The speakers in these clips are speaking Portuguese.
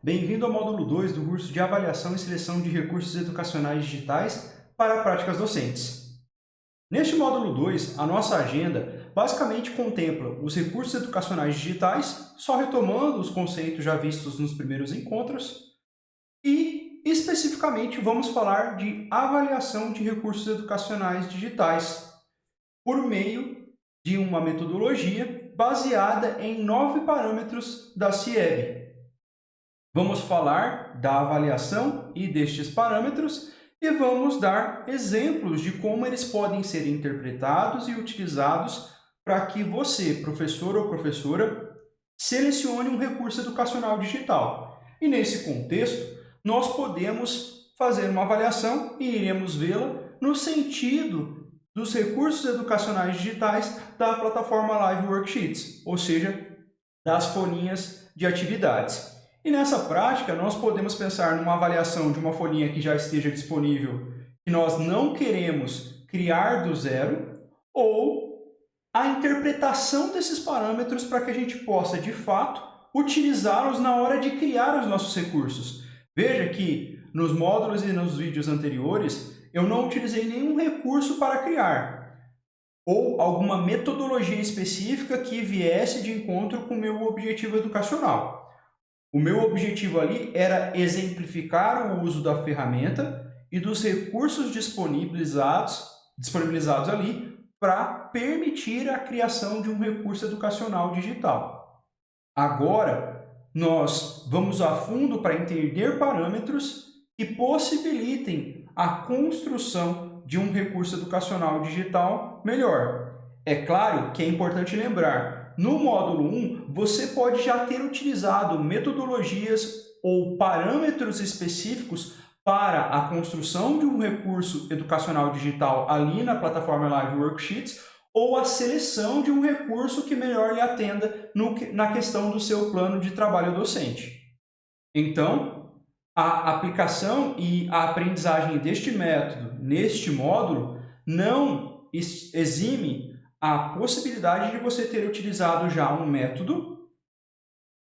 Bem-vindo ao módulo 2 do curso de Avaliação e Seleção de Recursos Educacionais Digitais para Práticas Docentes. Neste módulo 2, a nossa agenda basicamente contempla os recursos educacionais digitais, só retomando os conceitos já vistos nos primeiros encontros, e especificamente vamos falar de avaliação de recursos educacionais digitais, por meio de uma metodologia baseada em 9 parâmetros da CIEB. Vamos falar da avaliação e destes parâmetros e vamos dar exemplos de como eles podem ser interpretados e utilizados para que você, professor ou professora, selecione um recurso educacional digital. E nesse contexto, nós podemos fazer uma avaliação e iremos vê-la no sentido dos recursos educacionais digitais da plataforma Live Worksheets, ou seja, das folhinhas de atividades. E nessa prática, nós podemos pensar numa avaliação de uma folhinha que já esteja disponível, que nós não queremos criar do zero, ou a interpretação desses parâmetros para que a gente possa, de fato, utilizá-los na hora de criar os nossos recursos. Veja que nos módulos e nos vídeos anteriores, eu não utilizei nenhum recurso para criar, ou alguma metodologia específica que viesse de encontro com o meu objetivo educacional. O meu objetivo ali era exemplificar o uso da ferramenta e dos recursos disponibilizados ali para permitir a criação de um recurso educacional digital. Agora, nós vamos a fundo para entender parâmetros que possibilitem a construção de um recurso educacional digital melhor. É claro que é importante lembrar, no módulo 1, você pode já ter utilizado metodologias ou parâmetros específicos para a construção de um recurso educacional digital ali na plataforma Live Worksheets ou a seleção de um recurso que melhor lhe atenda na questão do seu plano de trabalho docente. Então, a aplicação e a aprendizagem deste método neste módulo não exime a possibilidade de você ter utilizado já um método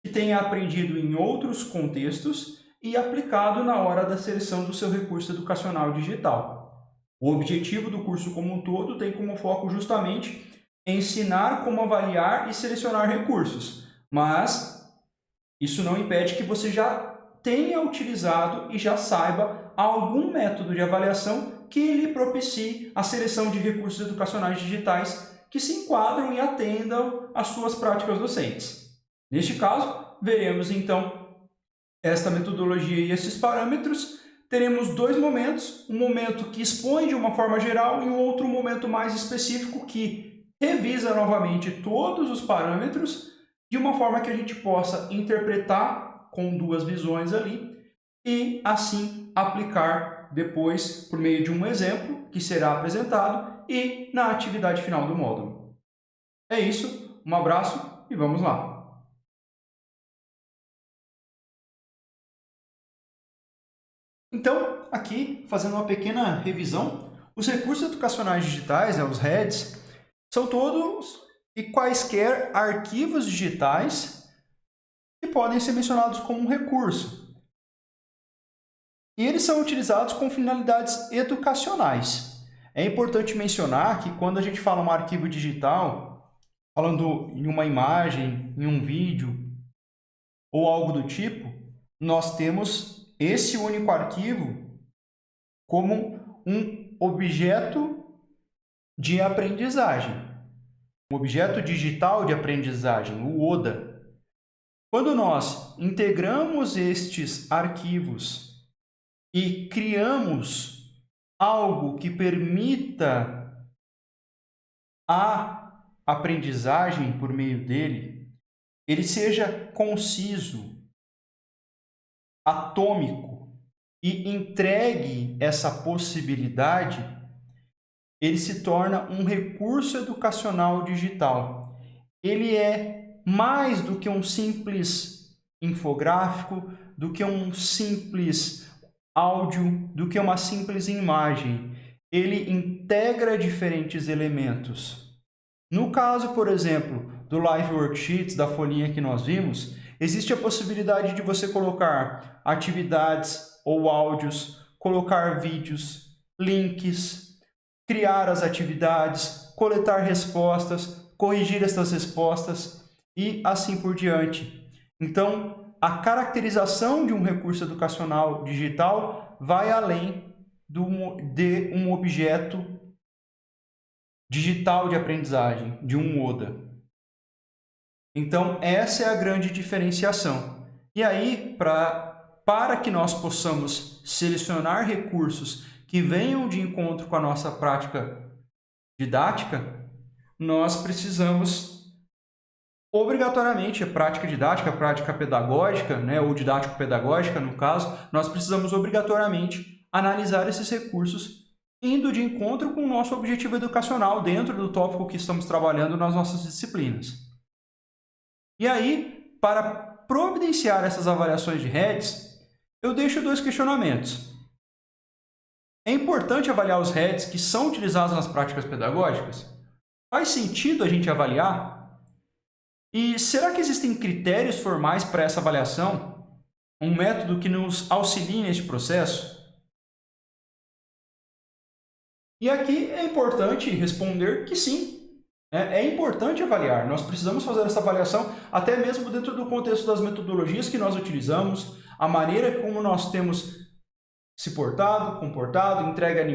que tenha aprendido em outros contextos e aplicado na hora da seleção do seu recurso educacional digital. O objetivo do curso como um todo tem como foco justamente ensinar como avaliar e selecionar recursos, mas isso não impede que você já tenha utilizado e já saiba algum método de avaliação que lhe propicie a seleção de recursos educacionais digitais que se enquadram e atendam às suas práticas docentes. Neste caso, veremos então esta metodologia e esses parâmetros. Teremos dois momentos, um momento que expõe de uma forma geral e um outro momento mais específico que revisa novamente todos os parâmetros de uma forma que a gente possa interpretar com duas visões ali e assim aplicar depois por meio de um exemplo que será apresentado e na atividade final do módulo. É isso, um abraço e vamos lá! Então, aqui, fazendo uma pequena revisão, os recursos educacionais digitais, os REDs, são todos e quaisquer arquivos digitais que podem ser mencionados como um recurso. E eles são utilizados com finalidades educacionais. É importante mencionar que quando a gente fala um arquivo digital, falando em uma imagem, em um vídeo ou algo do tipo, nós temos esse único arquivo como um objeto de aprendizagem, um objeto digital de aprendizagem, o ODA. Quando nós integramos estes arquivos e criamos algo que permita a aprendizagem por meio dele, ele seja conciso, atômico e entregue essa possibilidade, ele se torna um recurso educacional digital. Ele é mais do que um simples infográfico, do que um simples áudio, do que uma simples imagem. Ele integra diferentes elementos. No caso, por exemplo, do Live Worksheets, da folhinha que nós vimos, existe a possibilidade de você colocar atividades ou áudios, colocar vídeos, links, criar as atividades, coletar respostas, corrigir essas respostas e assim por diante. Então, a caracterização de um recurso educacional digital vai além de um objeto digital de aprendizagem, de um ODA. Então, essa é a grande diferenciação. E aí, para que nós possamos selecionar recursos que venham de encontro com a nossa prática didática, nós precisamos obrigatoriamente, a prática didática, a prática pedagógica, né, ou didático-pedagógica, no caso, nós precisamos obrigatoriamente analisar esses recursos indo de encontro com o nosso objetivo educacional dentro do tópico que estamos trabalhando nas nossas disciplinas. E aí, para providenciar essas avaliações de REDs, eu deixo 2 questionamentos. É importante avaliar os REDs que são utilizados nas práticas pedagógicas? Faz sentido a gente avaliar? E será que existem critérios formais para essa avaliação? Um método que nos auxilie neste processo? E aqui é importante responder que sim. É importante avaliar, nós precisamos fazer essa avaliação até mesmo dentro do contexto das metodologias que nós utilizamos, a maneira como nós temos se portado, comportado, entrega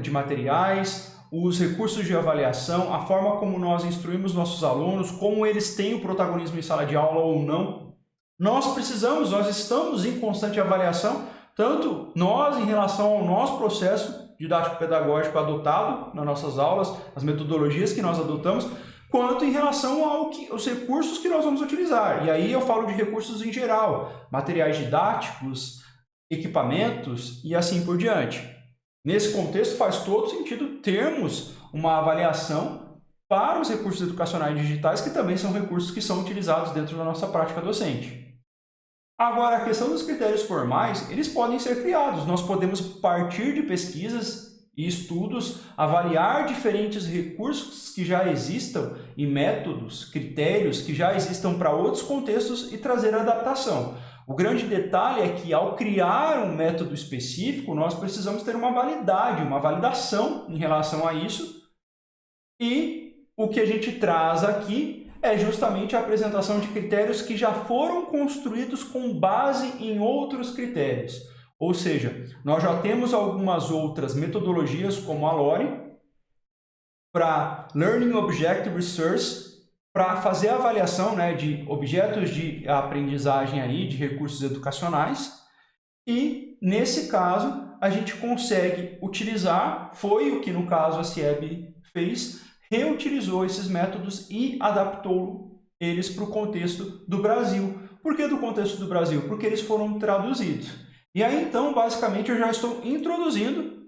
de materiais, os recursos de avaliação, a forma como nós instruímos nossos alunos, como eles têm o protagonismo em sala de aula ou não. Nós estamos em constante avaliação, tanto nós em relação ao nosso processo didático-pedagógico adotado nas nossas aulas, as metodologias que nós adotamos, quanto em relação aos recursos que nós vamos utilizar. E aí eu falo de recursos em geral, materiais didáticos, equipamentos e assim por diante. Nesse contexto faz todo sentido termos uma avaliação para os recursos educacionais digitais, que também são recursos que são utilizados dentro da nossa prática docente. Agora, a questão dos critérios formais, eles podem ser criados. Nós podemos partir de pesquisas e estudos, avaliar diferentes recursos que já existam e métodos, critérios que já existam para outros contextos e trazer adaptação. O grande detalhe é que, ao criar um método específico, nós precisamos ter uma validade, uma validação em relação a isso. E o que a gente traz aqui é justamente a apresentação de critérios que já foram construídos com base em outros critérios. Ou seja, nós já temos algumas outras metodologias, como a LORE, para Learning Objective Research, para fazer a avaliação, né, de objetos de aprendizagem aí, de recursos educacionais. E, nesse caso, a gente consegue utilizar, foi o que no caso a CIEB fez, reutilizou esses métodos e adaptou eles para o contexto do Brasil. Por que do contexto do Brasil? Porque eles foram traduzidos. E aí, então, basicamente, eu já estou introduzindo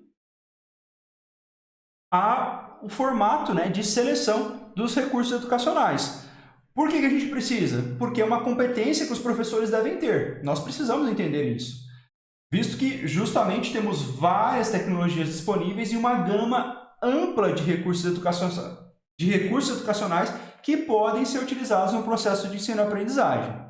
o formato, né, de seleção dos recursos educacionais. Por que a gente precisa? Porque é uma competência que os professores devem ter. Nós precisamos entender isso. Visto que, justamente, temos várias tecnologias disponíveis e uma gama ampla de recursos educacionais que podem ser utilizados no processo de ensino-aprendizagem.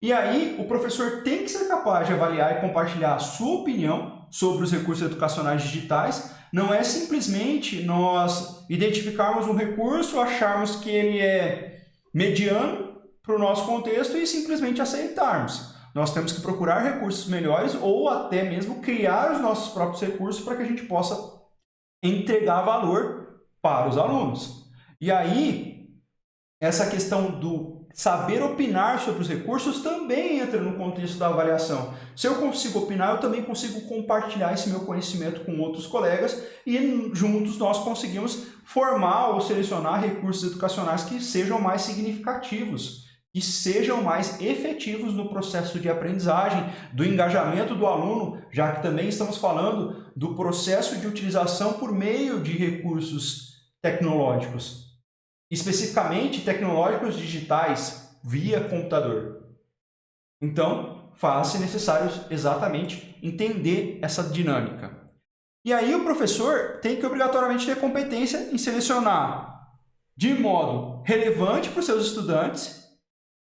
E aí, o professor tem que ser capaz de avaliar e compartilhar a sua opinião sobre os recursos educacionais digitais. Não é simplesmente nós identificarmos um recurso, acharmos que ele é mediano para o nosso contexto e simplesmente aceitarmos. Nós temos que procurar recursos melhores ou até mesmo criar os nossos próprios recursos para que a gente possa entregar valor para os alunos. E aí, essa questão do saber opinar sobre os recursos também entra no contexto da avaliação. Se eu consigo opinar, eu também consigo compartilhar esse meu conhecimento com outros colegas e juntos nós conseguimos formar ou selecionar recursos educacionais que sejam mais significativos, que sejam mais efetivos no processo de aprendizagem, do engajamento do aluno, já que também estamos falando do processo de utilização por meio de recursos tecnológicos, especificamente tecnológicos digitais via computador. Então, faz-se necessário exatamente entender essa dinâmica. E aí o professor tem que obrigatoriamente ter competência em selecionar de modo relevante para os seus estudantes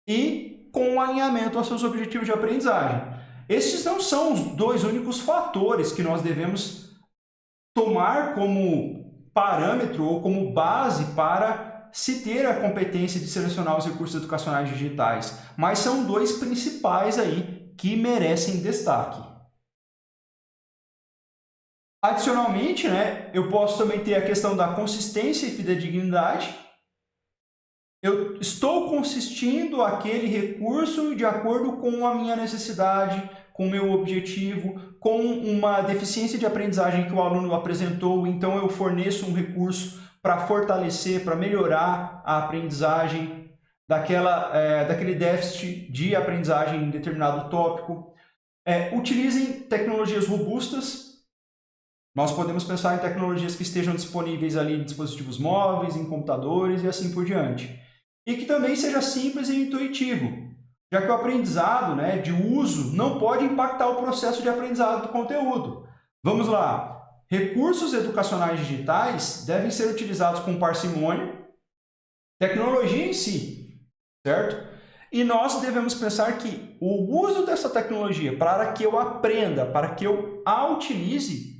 e com um alinhamento aos seus objetivos de aprendizagem. Estes não são os dois únicos fatores que nós devemos tomar como parâmetro ou como base para se ter a competência de selecionar os recursos educacionais digitais, mas são dois principais aí que merecem destaque. Adicionalmente, eu posso também ter a questão da consistência e fidedignidade. Eu estou consistindo aquele recurso de acordo com a minha necessidade, com o meu objetivo, com uma deficiência de aprendizagem que o aluno apresentou, então eu forneço um recurso para fortalecer, para melhorar a aprendizagem daquele déficit de aprendizagem em determinado tópico. Utilizem tecnologias robustas. Nós podemos pensar em tecnologias que estejam disponíveis ali em dispositivos móveis, em computadores e assim por diante. E que também seja simples e intuitivo, já que o aprendizado de uso não pode impactar o processo de aprendizado do conteúdo. Vamos lá. Recursos educacionais digitais devem ser utilizados com parcimônia, tecnologia em si, certo? E nós devemos pensar que o uso dessa tecnologia para que eu aprenda, para que eu a utilize,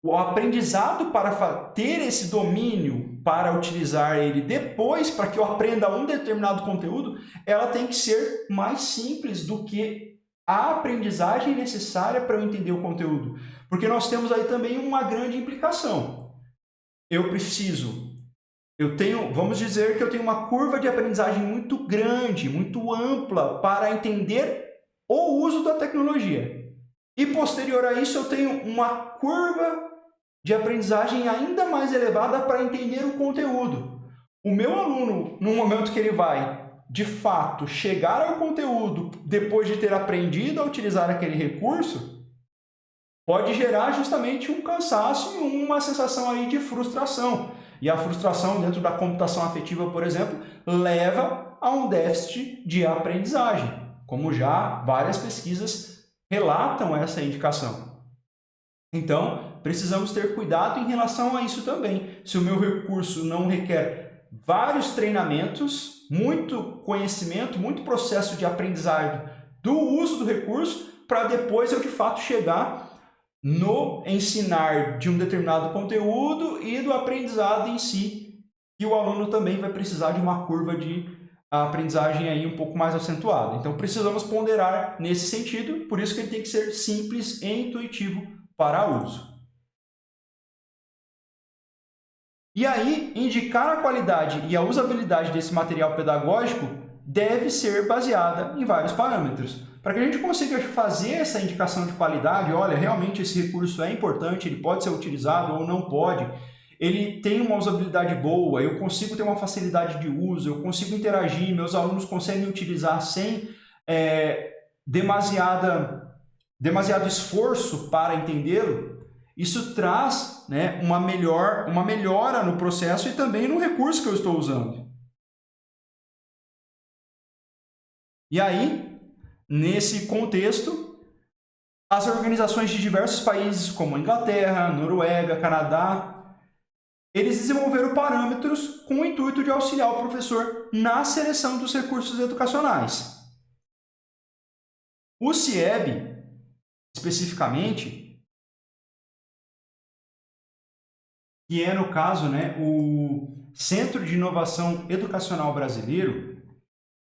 o aprendizado para ter esse domínio, para utilizar ele depois, para que eu aprenda um determinado conteúdo, ela tem que ser mais simples do que a aprendizagem necessária para eu entender o conteúdo. Porque nós temos aí também uma grande implicação. Vamos dizer que eu tenho uma curva de aprendizagem muito grande, muito ampla para entender o uso da tecnologia. E posterior a isso eu tenho uma curva de aprendizagem ainda mais elevada para entender o conteúdo. O meu aluno, no momento que ele vai, de fato, chegar ao conteúdo depois de ter aprendido a utilizar aquele recurso, pode gerar justamente um cansaço e uma sensação aí de frustração. E a frustração dentro da computação afetiva, por exemplo, leva a um déficit de aprendizagem, como já várias pesquisas relatam essa indicação. Então, precisamos ter cuidado em relação a isso também. Se o meu recurso não requer vários treinamentos, muito conhecimento, muito processo de aprendizagem do uso do recurso, para depois eu de fato chegar no ensinar de um determinado conteúdo e do aprendizado em si, e o aluno também vai precisar de uma curva de aprendizagem aí um pouco mais acentuada. Então, precisamos ponderar nesse sentido, por isso que ele tem que ser simples e intuitivo para uso. E aí, indicar a qualidade e a usabilidade desse material pedagógico deve ser baseada em vários parâmetros. Para que a gente consiga fazer essa indicação de qualidade, olha, realmente esse recurso é importante, ele pode ser utilizado ou não pode, ele tem uma usabilidade boa, eu consigo ter uma facilidade de uso, eu consigo interagir, meus alunos conseguem utilizar sem demasiado esforço para entendê-lo, isso traz uma melhora no processo e também no recurso que eu estou usando. E aí, nesse contexto, as organizações de diversos países, como a Inglaterra, Noruega, Canadá, eles desenvolveram parâmetros com o intuito de auxiliar o professor na seleção dos recursos educacionais. O CIEB, especificamente, que é, no caso, o Centro de Inovação Educacional Brasileiro,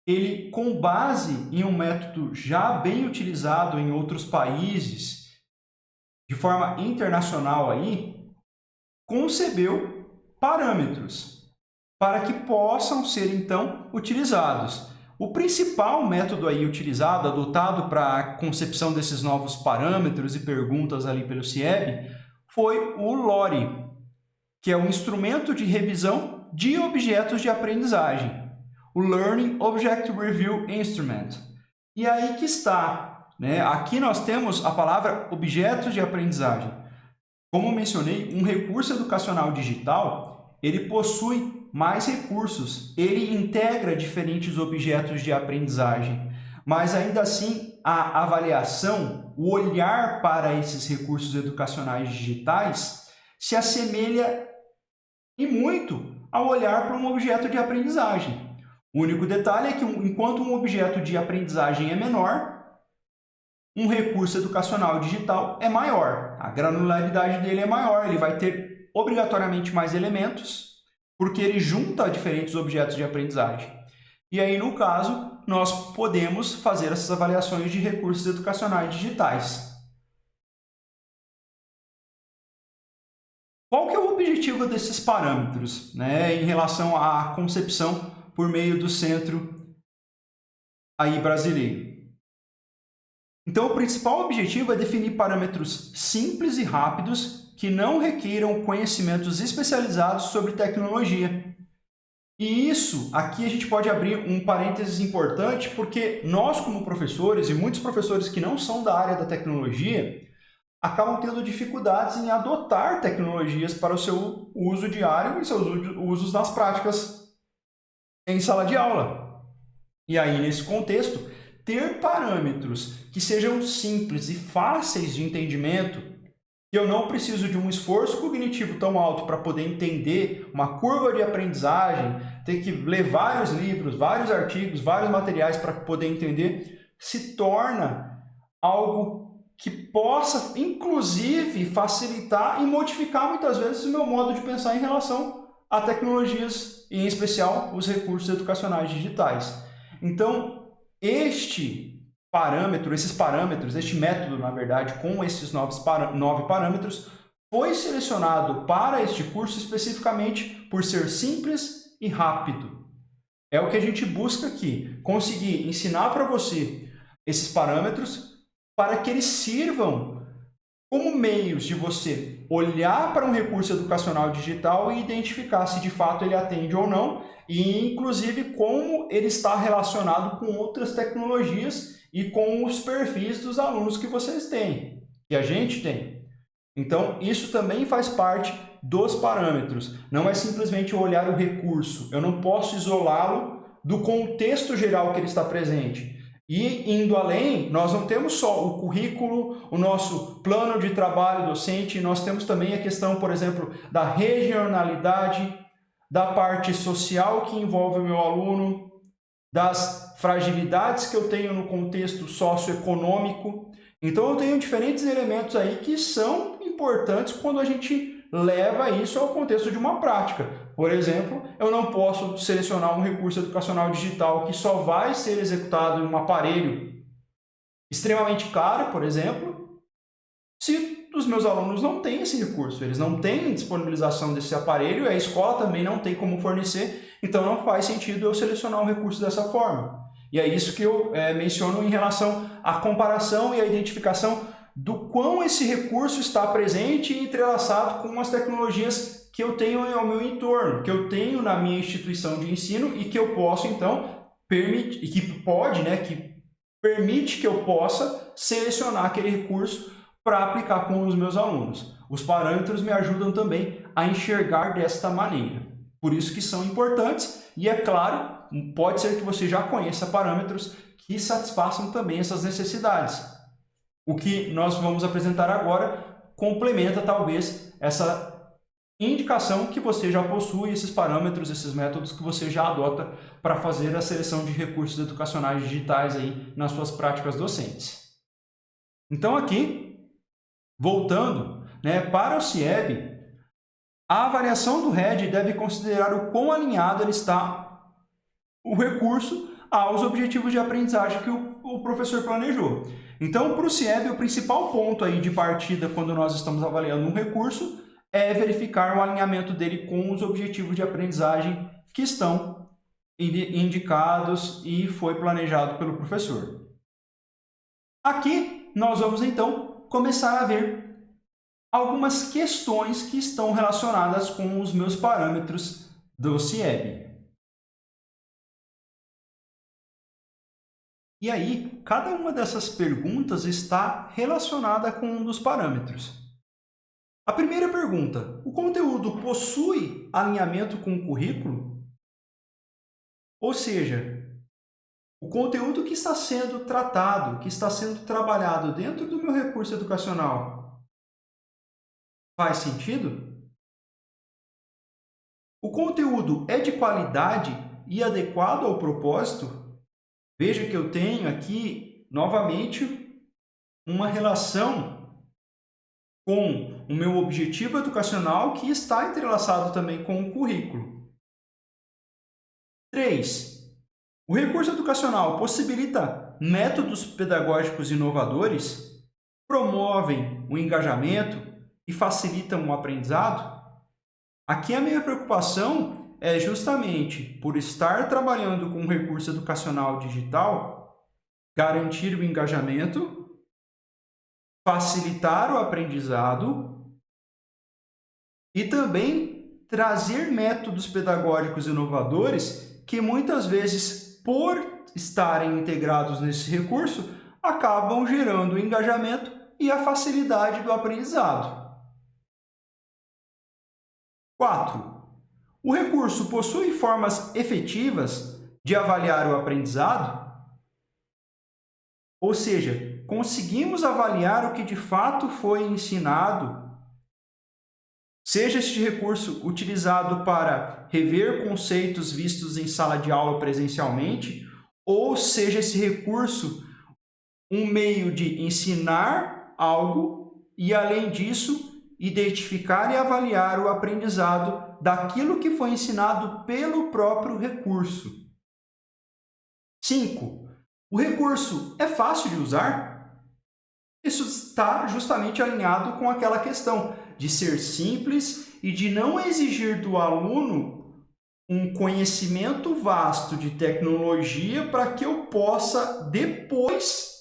ele, com base em um método já bem utilizado em outros países, de forma internacional aí, concebeu parâmetros para que possam ser, então, utilizados. O principal método aí utilizado, adotado para a concepção desses novos parâmetros e perguntas ali pelo CIEB, foi o LORI, que é um instrumento de revisão de objetos de aprendizagem, o Learning Object Review Instrument. E aí que está, Aqui nós temos a palavra objetos de aprendizagem. Como mencionei, um recurso educacional digital, ele possui mais recursos, ele integra diferentes objetos de aprendizagem, mas ainda assim a avaliação, o olhar para esses recursos educacionais digitais se assemelha e muito ao olhar para um objeto de aprendizagem. O único detalhe é que, enquanto um objeto de aprendizagem é menor, um recurso educacional digital é maior. A granularidade dele é maior, ele vai ter obrigatoriamente mais elementos, porque ele junta diferentes objetos de aprendizagem. E aí, no caso, nós podemos fazer essas avaliações de recursos educacionais digitais. Qual que é o objetivo desses parâmetros, né, em relação à concepção por meio do centro aí brasileiro? Então, o principal objetivo é definir parâmetros simples e rápidos que não requeiram conhecimentos especializados sobre tecnologia. E isso, aqui a gente pode abrir um parênteses importante, porque nós, como professores, e muitos professores que não são da área da tecnologia, acabam tendo dificuldades em adotar tecnologias para o seu uso diário e seus usos nas práticas em sala de aula. E aí, nesse contexto, ter parâmetros que sejam simples e fáceis de entendimento, que eu não preciso de um esforço cognitivo tão alto para poder entender uma curva de aprendizagem, ter que ler vários livros, vários artigos, vários materiais para poder entender, se torna algo que possa, inclusive, facilitar e modificar muitas vezes o meu modo de pensar em relação a tecnologias, e em especial os recursos educacionais digitais. Então, esses parâmetros, este método, na verdade, com esses 9 parâmetros, foi selecionado para este curso especificamente por ser simples e rápido. É o que a gente busca aqui, conseguir ensinar para você esses parâmetros para que eles sirvam como meios de você olhar para um recurso educacional digital e identificar se de fato ele atende ou não, e inclusive como ele está relacionado com outras tecnologias e com os perfis dos alunos que vocês têm, que a gente tem. Então, isso também faz parte dos parâmetros. Não é simplesmente olhar o recurso. Eu não posso isolá-lo do contexto geral que ele está presente. E, indo além, nós não temos só o currículo, o nosso plano de trabalho docente, nós temos também a questão, por exemplo, da regionalidade, da parte social que envolve o meu aluno, das fragilidades que eu tenho no contexto socioeconômico. Então, eu tenho diferentes elementos aí que são importantes quando a gente leva isso ao contexto de uma prática. Por exemplo, eu não posso selecionar um recurso educacional digital que só vai ser executado em um aparelho extremamente caro, por exemplo, se os meus alunos não têm esse recurso, eles não têm disponibilização desse aparelho, e a escola também não tem como fornecer, então não faz sentido eu selecionar um recurso dessa forma. E é isso que eu menciono em relação à comparação e à identificação do quão esse recurso está presente e entrelaçado com as tecnologias que eu tenho ao meu entorno, que eu tenho na minha instituição de ensino e que eu posso, então, permitir, e que pode, que permite que eu possa selecionar aquele recurso para aplicar com os meus alunos. Os parâmetros me ajudam também a enxergar desta maneira. Por isso que são importantes e, é claro, pode ser que você já conheça parâmetros que satisfaçam também essas necessidades. O que nós vamos apresentar agora complementa, talvez, essa indicação que você já possui, esses parâmetros, esses métodos que você já adota para fazer a seleção de recursos educacionais digitais aí nas suas práticas docentes. Então, aqui, voltando para o CIEB, a avaliação do RED deve considerar o quão alinhado ele está, o recurso, aos objetivos de aprendizagem que o professor planejou. Então, para o CIEB, o principal ponto aí de partida quando nós estamos avaliando um recurso é verificar o alinhamento dele com os objetivos de aprendizagem que estão indicados e foi planejado pelo professor. Aqui, nós vamos então começar a ver algumas questões que estão relacionadas com os meus parâmetros do CIEB. E aí, cada uma dessas perguntas está relacionada com um dos parâmetros. A primeira pergunta: o conteúdo possui alinhamento com o currículo? Ou seja, o conteúdo que está sendo tratado, que está sendo trabalhado dentro do meu recurso educacional, faz sentido? O conteúdo é de qualidade e adequado ao propósito, veja que eu tenho aqui, novamente, uma relação com o meu objetivo educacional que está entrelaçado também com o currículo. 3. O recurso educacional possibilita métodos pedagógicos inovadores, promovem o engajamento e facilitam o aprendizado? Aqui a minha preocupação é justamente por estar trabalhando com um recurso educacional digital, garantir o engajamento, facilitar o aprendizado e também trazer métodos pedagógicos inovadores que muitas vezes, por estarem integrados nesse recurso, acabam gerando o engajamento e a facilidade do aprendizado. 4. O recurso possui formas efetivas de avaliar o aprendizado? Ou seja, conseguimos avaliar o que de fato foi ensinado? Seja este recurso utilizado para rever conceitos vistos em sala de aula presencialmente, ou seja esse recurso um meio de ensinar algo e, além disso, identificar e avaliar o aprendizado daquilo que foi ensinado pelo próprio recurso. 5. O recurso é fácil de usar? Isso está justamente alinhado com aquela questão de ser simples e de não exigir do aluno um conhecimento vasto de tecnologia para que eu possa depois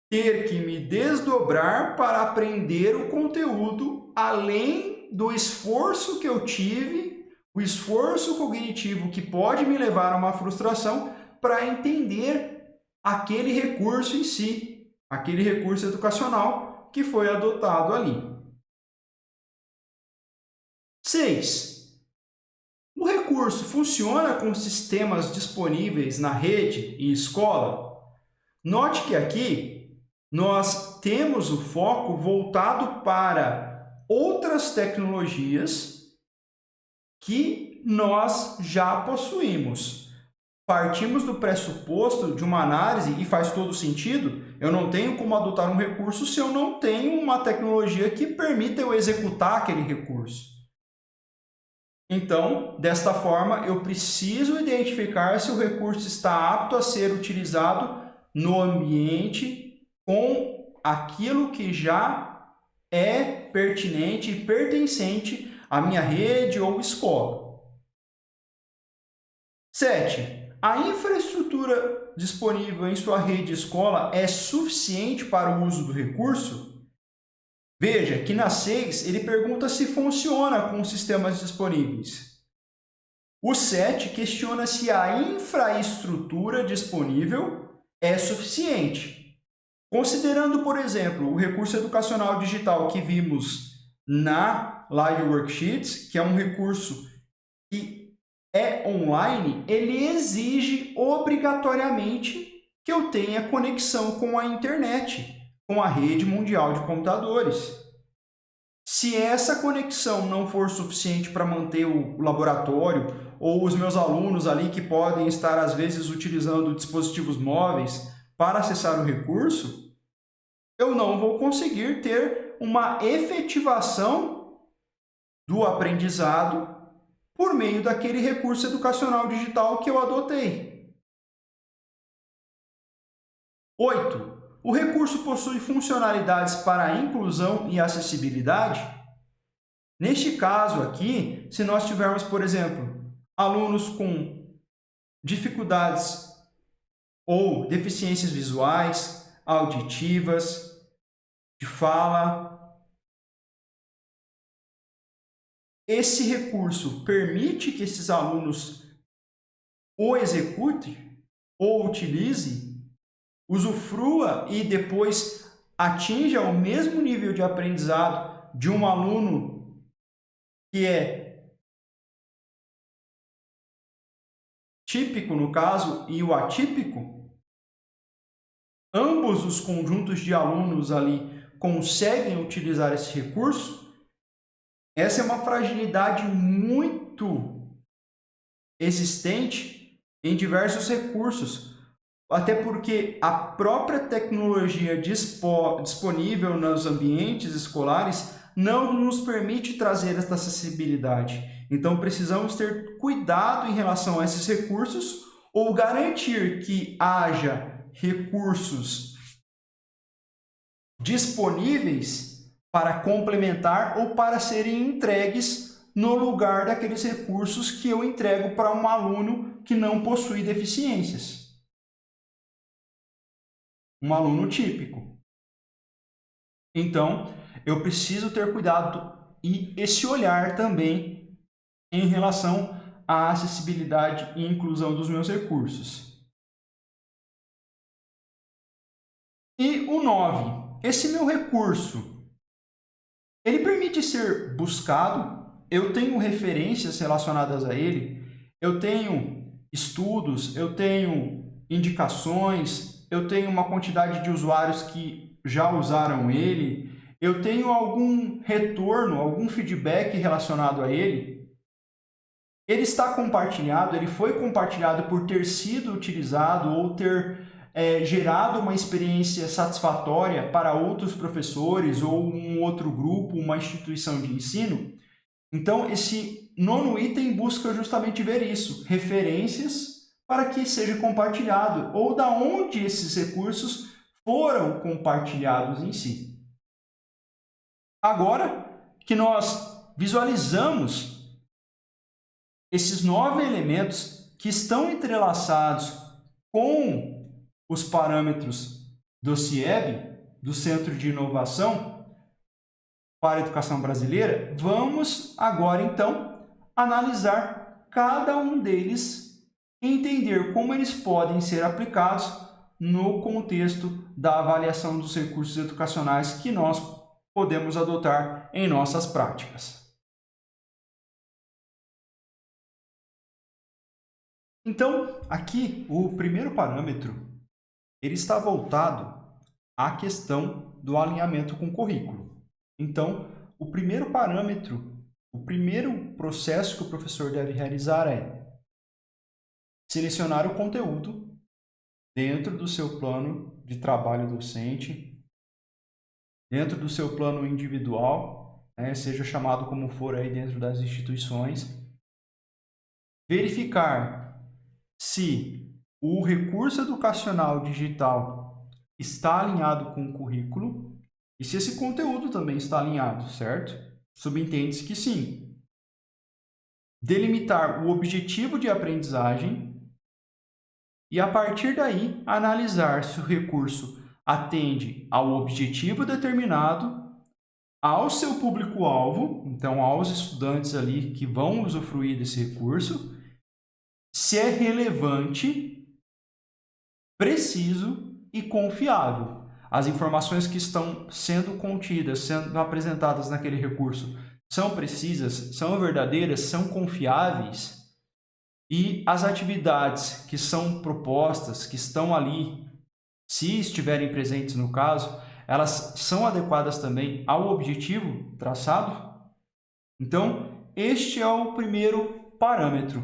ter que me desdobrar para aprender o conteúdo, além do esforço que eu tive, o esforço cognitivo que pode me levar a uma frustração para entender aquele recurso em si, aquele recurso educacional que foi adotado ali. 6. O recurso funciona com sistemas disponíveis na rede e escola? Note que aqui nós temos o foco voltado para outras tecnologias que nós já possuímos. Partimos do pressuposto de uma análise, e faz todo sentido, eu não tenho como adotar um recurso se eu não tenho uma tecnologia que permita eu executar aquele recurso. Então, desta forma, eu preciso identificar se o recurso está apto a ser utilizado no ambiente com aquilo que já é pertinente e pertencente à minha rede ou escola. 7. A infraestrutura disponível em sua rede escola é suficiente para o uso do recurso? Veja que na 6 ele pergunta se funciona com sistemas disponíveis. O 7 questiona se a infraestrutura disponível é suficiente. Considerando, por exemplo, o recurso educacional digital que vimos na Live Worksheets, que é um recurso que é online, ele exige obrigatoriamente que eu tenha conexão com a internet, com a rede mundial de computadores. Se essa conexão não for suficiente para manter o laboratório ou os meus alunos ali que podem estar, às vezes, utilizando dispositivos móveis para acessar o recurso, eu não vou conseguir ter uma efetivação do aprendizado por meio daquele recurso educacional digital que eu adotei. 8. O recurso possui funcionalidades para a inclusão e acessibilidade? Neste caso aqui, se nós tivermos, por exemplo, alunos com dificuldades ou deficiências visuais, auditivas, de fala, esse recurso permite que esses alunos o execute ou utilize, usufrua e depois atinja o mesmo nível de aprendizado de um aluno que é típico, no caso, e o atípico? Ambos os conjuntos de alunos ali conseguem utilizar esse recurso? Essa é uma fragilidade muito existente em diversos recursos, até porque a própria tecnologia disponível nos ambientes escolares não nos permite trazer essa acessibilidade. Então, precisamos ter cuidado em relação a esses recursos ou garantir que haja recursos disponíveis para complementar ou para serem entregues no lugar daqueles recursos que eu entrego para um aluno que não possui deficiências. Um aluno típico. Então, eu preciso ter cuidado e esse olhar também em relação à acessibilidade e inclusão dos meus recursos. E o 9. Esse meu recurso, ele permite ser buscado, eu tenho referências relacionadas a ele, eu tenho estudos, eu tenho indicações, eu tenho uma quantidade de usuários que já usaram ele, eu tenho algum retorno, algum feedback relacionado a ele. Ele está compartilhado, ele foi compartilhado por ter sido utilizado ou ter gerado uma experiência satisfatória para outros professores ou um outro grupo, uma instituição de ensino. Então, esse 9º item busca justamente ver isso, referências para que seja compartilhado ou da onde esses recursos foram compartilhados em si. Agora que nós visualizamos esses 9 elementos que estão entrelaçados com os parâmetros do CIEB, do Centro de Inovação para a Educação Brasileira, vamos agora então analisar cada um deles e entender como eles podem ser aplicados no contexto da avaliação dos recursos educacionais que nós podemos adotar em nossas práticas. Então, aqui o primeiro parâmetro ele está voltado à questão do alinhamento com o currículo. Então, o primeiro parâmetro, o primeiro processo que o professor deve realizar é selecionar o conteúdo dentro do seu plano de trabalho docente, dentro do seu plano individual, seja chamado como for aí dentro das instituições, verificar se o recurso educacional digital está alinhado com o currículo e se esse conteúdo também está alinhado, certo? Subentende-se que sim. Delimitar o objetivo de aprendizagem e, a partir daí, analisar se o recurso atende ao objetivo determinado, ao seu público-alvo, então aos estudantes ali que vão usufruir desse recurso, se é relevante, preciso e confiável. As informações que estão sendo contidas, sendo apresentadas naquele recurso, são precisas, são verdadeiras, são confiáveis, e as atividades que são propostas, que estão ali, se estiverem presentes no caso, elas são adequadas também ao objetivo traçado? Então, este é o primeiro parâmetro.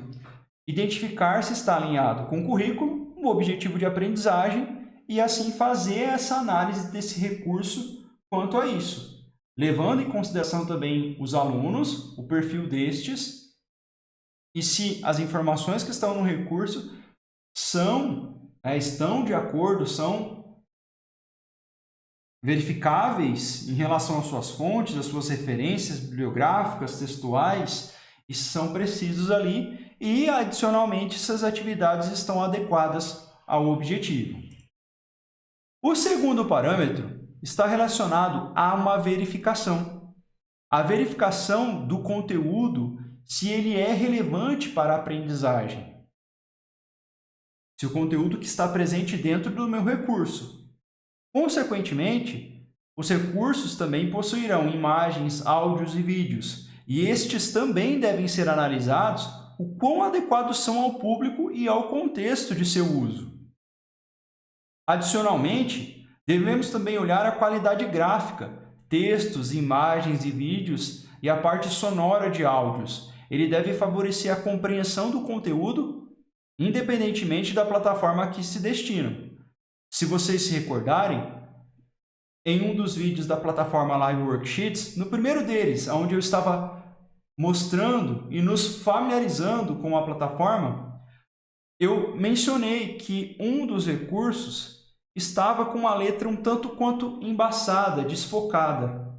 Identificar se está alinhado com o currículo, o objetivo de aprendizagem e assim fazer essa análise desse recurso quanto a isso, levando em consideração também os alunos, o perfil destes e se as informações que estão no recurso estão de acordo, são verificáveis em relação às suas fontes, às suas referências bibliográficas, textuais e são precisos ali. E, adicionalmente, essas atividades estão adequadas ao objetivo. O segundo parâmetro está relacionado a uma verificação. A verificação do conteúdo, se ele é relevante para a aprendizagem. Se o conteúdo que está presente dentro do meu recurso. Consequentemente, os recursos também possuirão imagens, áudios e vídeos, e estes também devem ser analisados o quão adequados são ao público e ao contexto de seu uso. Adicionalmente, devemos também olhar a qualidade gráfica, textos, imagens e vídeos e a parte sonora de áudios. ele deve favorecer a compreensão do conteúdo, independentemente da plataforma a que se destina. Se vocês se recordarem, em um dos vídeos da plataforma Live Worksheets, no primeiro deles, onde eu estava mostrando e nos familiarizando com a plataforma, eu mencionei que um dos recursos estava com uma letra um tanto quanto embaçada, desfocada.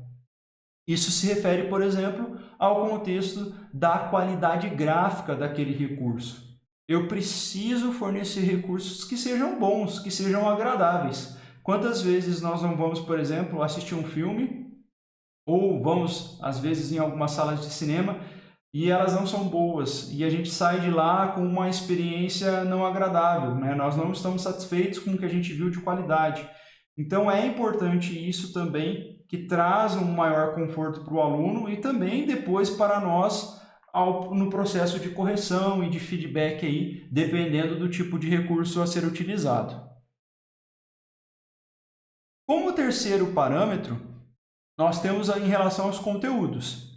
Isso se refere, por exemplo, ao contexto da qualidade gráfica daquele recurso. Eu preciso fornecer recursos que sejam bons, que sejam agradáveis. Quantas vezes nós não vamos, por exemplo, assistir um filme, ou vamos, às vezes, em algumas salas de cinema, e elas não são boas, e a gente sai de lá com uma experiência não agradável, né? Nós não estamos satisfeitos com o que a gente viu de qualidade. Então, é importante isso também, que traz um maior conforto para o aluno e também depois para nós no processo de correção e de feedback, aí, dependendo do tipo de recurso a ser utilizado. Como terceiro parâmetro, nós temos em relação aos conteúdos.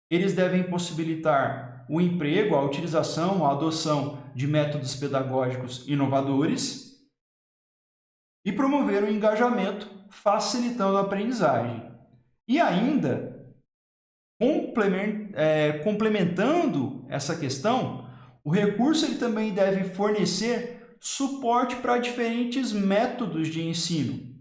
Eles devem possibilitar o emprego, a utilização, a adoção de métodos pedagógicos inovadores e promover o engajamento, facilitando a aprendizagem. E ainda, complementando essa questão, o recurso ele também deve fornecer suporte para diferentes métodos de ensino,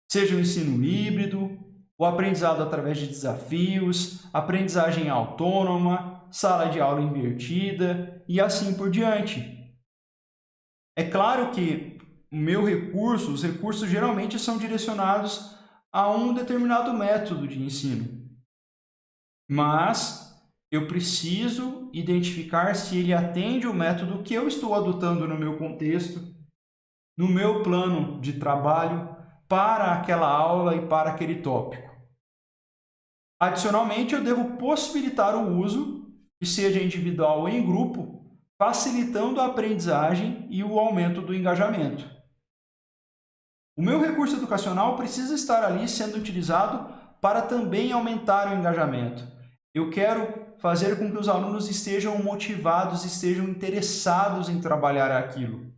seja o ensino híbrido, o aprendizado através de desafios, aprendizagem autônoma, sala de aula invertida e assim por diante. É claro que os recursos geralmente são direcionados a um determinado método de ensino, mas eu preciso identificar se ele atende o método que eu estou adotando no meu contexto, no meu plano de trabalho, para aquela aula e para aquele tópico. Adicionalmente, eu devo possibilitar o uso, que seja individual ou em grupo, facilitando a aprendizagem e o aumento do engajamento. O meu recurso educacional precisa estar ali sendo utilizado para também aumentar o engajamento. Eu quero fazer com que os alunos estejam motivados, estejam interessados em trabalhar aquilo.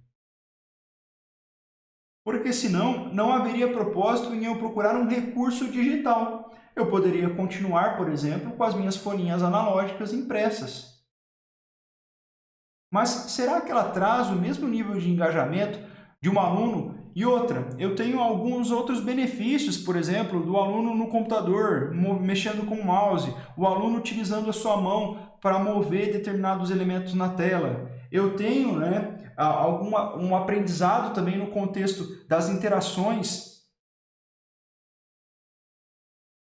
Porque senão não haveria propósito em eu procurar um recurso digital. Eu poderia continuar, por exemplo, com as minhas folhinhas analógicas impressas. Mas será que ela traz o mesmo nível de engajamento de um aluno? E outra, eu tenho alguns outros benefícios, por exemplo, do aluno no computador, mexendo com o mouse, o aluno utilizando a sua mão para mover determinados elementos na tela. Eu tenho, um aprendizado também no contexto das interações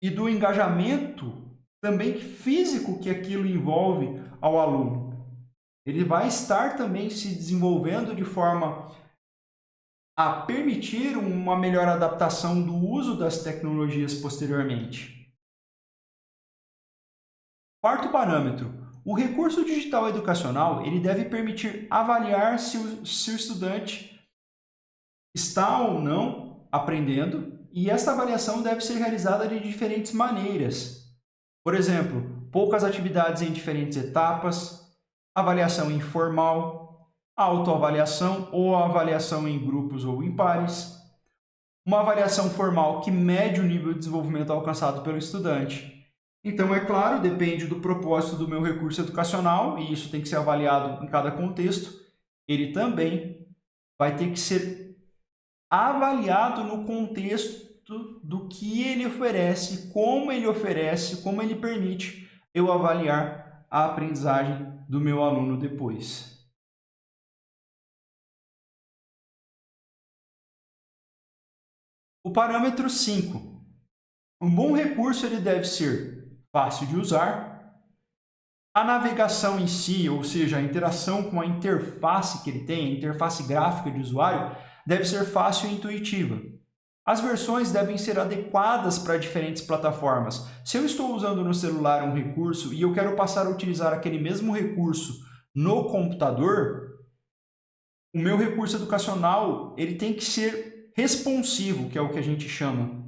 e do engajamento também físico que aquilo envolve ao aluno. Ele vai estar também se desenvolvendo de forma a permitir uma melhor adaptação do uso das tecnologias posteriormente. Quarto parâmetro. O recurso digital educacional ele deve permitir avaliar se o estudante está ou não aprendendo, e essa avaliação deve ser realizada de diferentes maneiras. Por exemplo, poucas atividades em diferentes etapas, avaliação informal, autoavaliação ou avaliação em grupos ou em pares, uma avaliação formal que mede o nível de desenvolvimento alcançado pelo estudante. Então, é claro, depende do propósito do meu recurso educacional, e isso tem que ser avaliado em cada contexto. Ele também vai ter que ser avaliado no contexto do que ele oferece, como ele permite eu avaliar a aprendizagem do meu aluno depois. O parâmetro 5. Um bom recurso ele deve ser fácil de usar, a navegação em si, ou seja, a interação com a interface que ele tem, a interface gráfica de usuário, deve ser fácil e intuitiva. As versões devem ser adequadas para diferentes plataformas. Se eu estou usando no celular um recurso e eu quero passar a utilizar aquele mesmo recurso no computador, o meu recurso educacional ele tem que ser responsivo, que é o que a gente chama.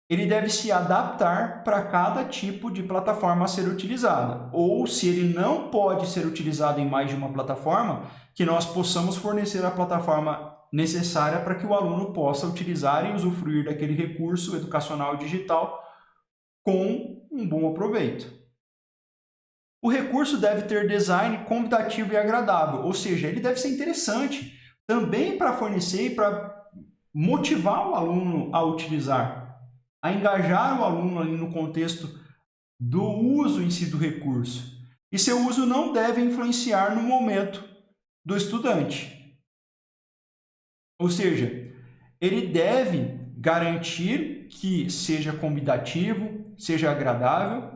ele deve se adaptar para cada tipo de plataforma a ser utilizada. Ou, se ele não pode ser utilizado em mais de uma plataforma, que nós possamos fornecer a plataforma necessária para que o aluno possa utilizar e usufruir daquele recurso educacional digital com um bom aproveito. O recurso deve ter design convidativo e agradável, ou seja, ele deve ser interessante também para fornecer e para motivar o aluno a utilizar, a engajar o aluno ali no contexto do uso em si do recurso. E seu uso não deve influenciar no momento do estudante. Ou seja, ele deve garantir que seja convidativo, seja agradável,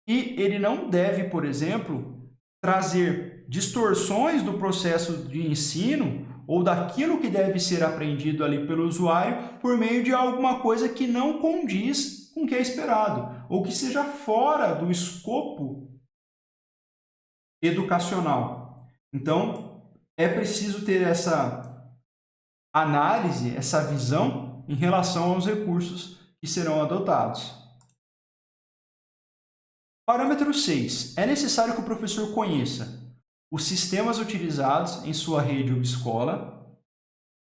e ele não deve, por exemplo, trazer distorções do processo de ensino ou daquilo que deve ser aprendido ali pelo usuário por meio de alguma coisa que não condiz com o que é esperado ou que seja fora do escopo educacional. Então, é preciso ter essa análise, essa visão em relação aos recursos que serão adotados. Parâmetro 6. É necessário que o professor conheça os sistemas utilizados em sua rede ou escola,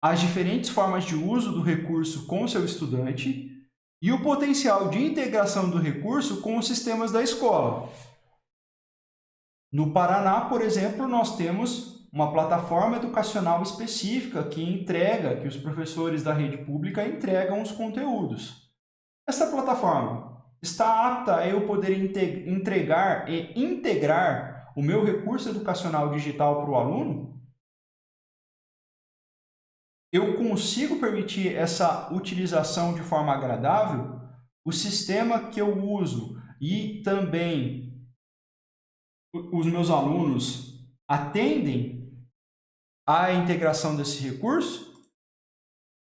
as diferentes formas de uso do recurso com seu estudante e o potencial de integração do recurso com os sistemas da escola. No Paraná, por exemplo, nós temos uma plataforma educacional específica que os professores da rede pública entregam os conteúdos. Essa plataforma está apta a eu poder entregar e integrar o meu recurso educacional digital para o aluno? Eu consigo permitir essa utilização de forma agradável? O sistema que eu uso e também os meus alunos atendem à integração desse recurso?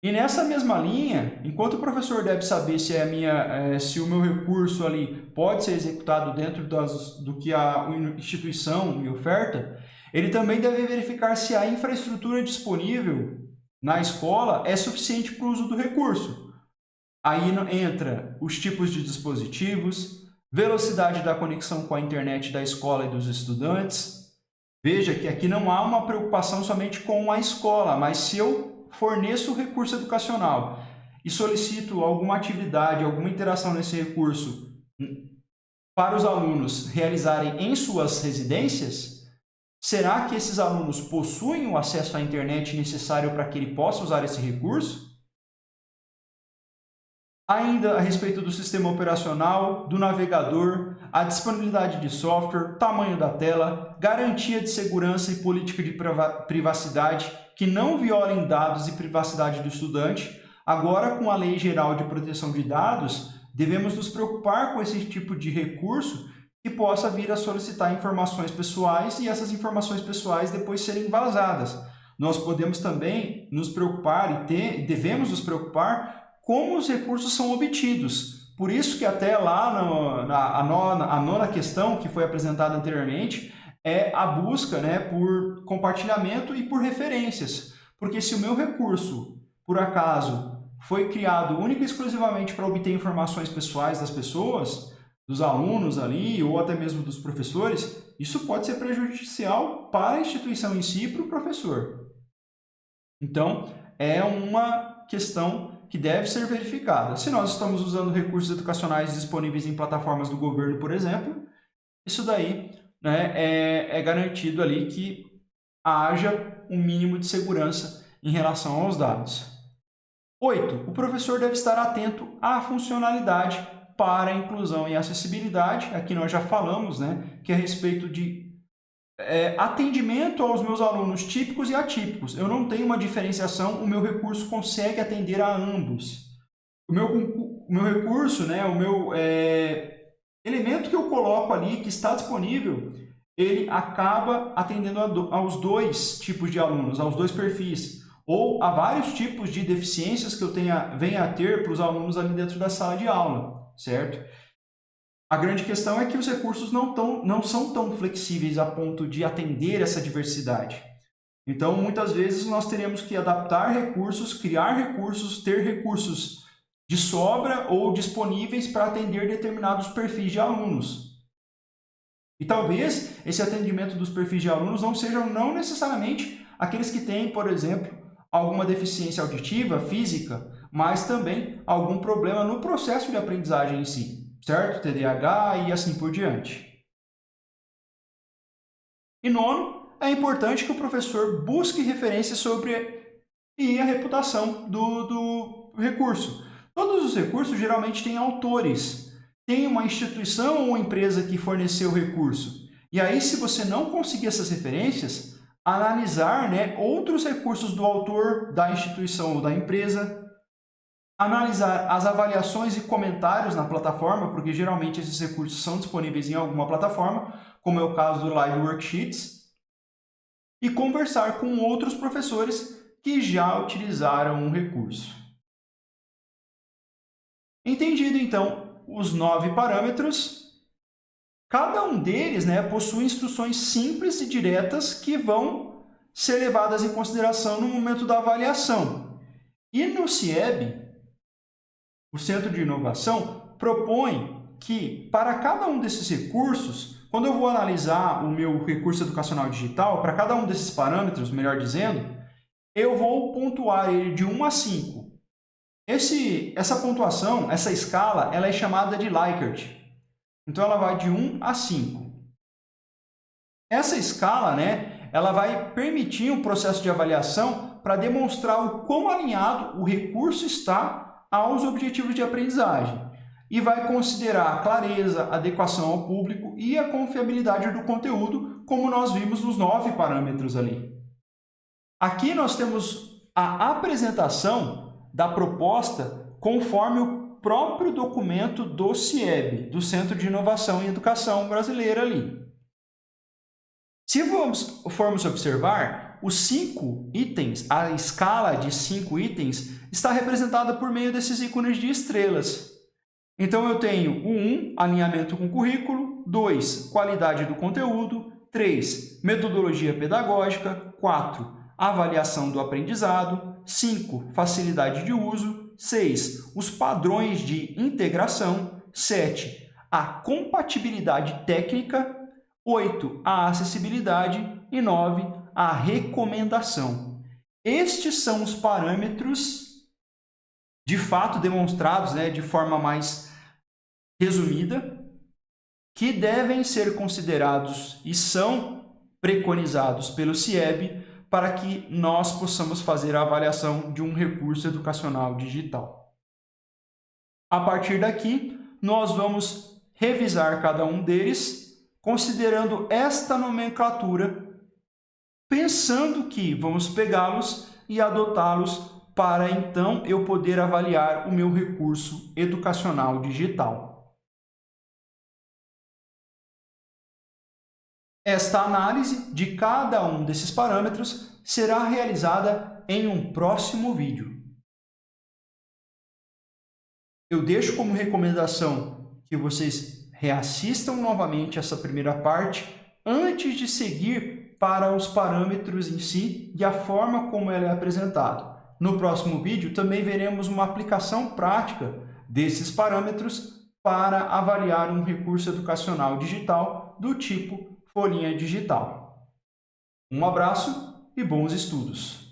E nessa mesma linha, enquanto o professor deve saber se o meu recurso ali pode ser executado dentro do que a instituição me oferta, ele também deve verificar se a infraestrutura disponível na escola é suficiente para o uso do recurso. Aí entra os tipos de dispositivos, velocidade da conexão com a internet da escola e dos estudantes. Veja que aqui não há uma preocupação somente com a escola, mas se eu forneço o recurso educacional e solicito alguma atividade, alguma interação nesse recurso para os alunos realizarem em suas residências, será que esses alunos possuem o acesso à internet necessário para que ele possa usar esse recurso? Ainda a respeito do sistema operacional, do navegador, a disponibilidade de software, tamanho da tela, garantia de segurança e política de privacidade que não violem dados e privacidade do estudante. Agora, com a Lei Geral de Proteção de Dados, devemos nos preocupar com esse tipo de recurso que possa vir a solicitar informações pessoais e essas informações pessoais depois serem vazadas. Nós podemos também nos preocupar e devemos nos preocupar como os recursos são obtidos. Por isso que até lá a nona questão que foi apresentada anteriormente é a busca, por compartilhamento e por referências. Porque se o meu recurso, por acaso, foi criado única e exclusivamente para obter informações pessoais das pessoas, dos alunos ali, ou até mesmo dos professores, isso pode ser prejudicial para a instituição em si e para o professor. Então, é uma questão que deve ser verificada. Se nós estamos usando recursos educacionais disponíveis em plataformas do governo, por exemplo, isso daí é garantido ali que haja um mínimo de segurança em relação aos dados. 8. O professor deve estar atento à funcionalidade para a inclusão e acessibilidade. Aqui nós já falamos, que é a respeito de atendimento aos meus alunos típicos e atípicos. Eu não tenho uma diferenciação, o meu recurso consegue atender a ambos. O meu recurso, o meu elemento que eu coloco ali, que está disponível, ele acaba atendendo aos dois tipos de alunos, aos dois perfis, ou a vários tipos de deficiências que eu venha a ter para os alunos ali dentro da sala de aula, certo? A grande questão é que os recursos não são tão flexíveis a ponto de atender essa diversidade. Então, muitas vezes, nós teremos que adaptar recursos, criar recursos, ter recursos de sobra ou disponíveis para atender determinados perfis de alunos. E talvez esse atendimento dos perfis de alunos não sejam necessariamente aqueles que têm, por exemplo, alguma deficiência auditiva, física, mas também algum problema no processo de aprendizagem em si, certo? TDAH e assim por diante. E nono, é importante que o professor busque referências sobre a reputação do recurso. Todos os recursos geralmente têm autores, tem uma instituição ou empresa que forneceu o recurso. E aí, se você não conseguir essas referências, analisar outros recursos do autor, da instituição ou da empresa, analisar as avaliações e comentários na plataforma, porque geralmente esses recursos são disponíveis em alguma plataforma, como é o caso do Live Worksheets, e conversar com outros professores que já utilizaram o recurso. Entendido, então, os 9 parâmetros, cada um deles possui instruções simples e diretas que vão ser levadas em consideração no momento da avaliação. E no CIEB, o Centro de Inovação propõe que, para cada um desses recursos, quando eu vou analisar o meu recurso educacional digital, para cada um desses parâmetros, melhor dizendo, eu vou pontuar ele de 1 a 5. Essa pontuação, essa escala, ela é chamada de Likert. Então, ela vai de 1 a 5. Essa escala, ela vai permitir um processo de avaliação para demonstrar o quão alinhado o recurso está aos objetivos de aprendizagem e vai considerar a clareza, a adequação ao público e a confiabilidade do conteúdo, como nós vimos nos 9 parâmetros ali. Aqui nós temos a apresentação da proposta conforme o próprio documento do CIEB, do Centro de Inovação e Educação Brasileira ali. Se formos observar, os 5 itens, a escala de 5 itens, está representada por meio desses ícones de estrelas. Então, eu tenho o 1, alinhamento com o currículo, 2, qualidade do conteúdo, 3, metodologia pedagógica, 4, avaliação do aprendizado, 5, facilidade de uso, 6, os padrões de integração, 7, a compatibilidade técnica, 8, a acessibilidade e 9, a recomendação. Estes são os parâmetros de fato demonstrados de forma mais resumida, que devem ser considerados e são preconizados pelo CIEB para que nós possamos fazer a avaliação de um recurso educacional digital. A partir daqui, nós vamos revisar cada um deles, considerando esta nomenclatura, pensando que vamos pegá-los e adotá-los para então eu poder avaliar o meu recurso educacional digital. Esta análise de cada um desses parâmetros será realizada em um próximo vídeo. Eu deixo como recomendação que vocês reassistam novamente essa primeira parte antes de seguir para os parâmetros em si e a forma como ela é apresentada. No próximo vídeo, também veremos uma aplicação prática desses parâmetros para avaliar um recurso educacional digital do tipo folhinha digital. Um abraço e bons estudos!